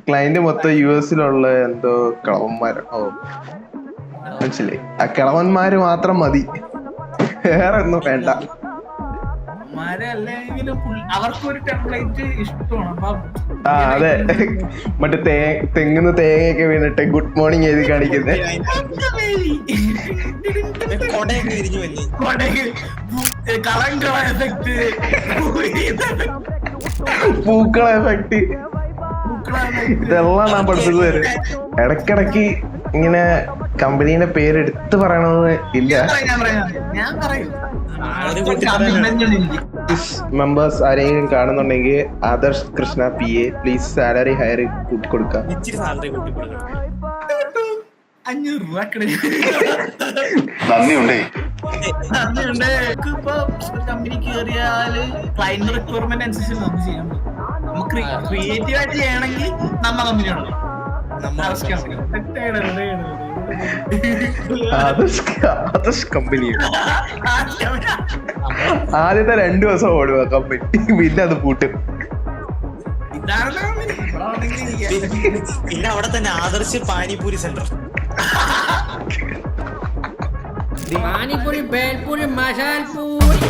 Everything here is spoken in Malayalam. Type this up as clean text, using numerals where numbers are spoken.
ക്ലയന്റ് മൊത്തം US-ലുള്ള എന്തോ കിളവന്മാര്. മനസ്സിലായി? ആ കിളവന്മാര് മാത്രം മതി, വേറെ ഒന്നും വേണ്ട. അല്ലെങ്കിലും അവർക്കൊരു ടെംപ്ലേറ്റ് ഇഷ്ടമാണ്. അപ്പം അതെ, മറ്റേ തെങ്ങുന്ന തേങ്ങയൊക്കെ വീണിട്ട് ഗുഡ് മോർണിംഗ് എഴുതി കാണിക്കുന്നത്. പൂക്കള എഫക്ട്, ഇതെല്ലാം ഞാൻ പഠിപ്പിച്ചു തരും. ഇടക്കിടക്ക് ഇങ്ങനെ കമ്പനീന്റെ പേര് എടുത്ത് പറയണമെന്ന് ഇല്ല. മെമ്പേഴ്സ് ആരെങ്കിലും കാണുന്നുണ്ടെങ്കിൽ Adarsh Krishna PA please salary higher കൂട്ടി കൊടുക്കാം. 500 രൂപ നന്ദിയുണ്ടേ. ഇപ്പൊ ഒരു കമ്പനി കയറിയാല് ക്ലയന്റ് റിക്വയർമെന്റ് അനുസരിച്ച് നമുക്ക് ചെയ്യാൻ പറ്റും. നമുക്ക് ക്രിയേറ്റീവ് ആയിട്ട് ചെയ്യണമെങ്കിൽ നമ്മ കമ്പനിയാണല്ലോ. കമ്പനി ആദ്യത്തെ 2 ദിവസം ഓടുക കമ്പനി, പിന്നെ അത് പൂട്ടും. പിന്നെ അവിടെ തന്നെ ആദർശ് പാനിപൂരി സെന്റർ. പാനിപൂരി, ബേൽപൂരി, മസാൽപൂരി.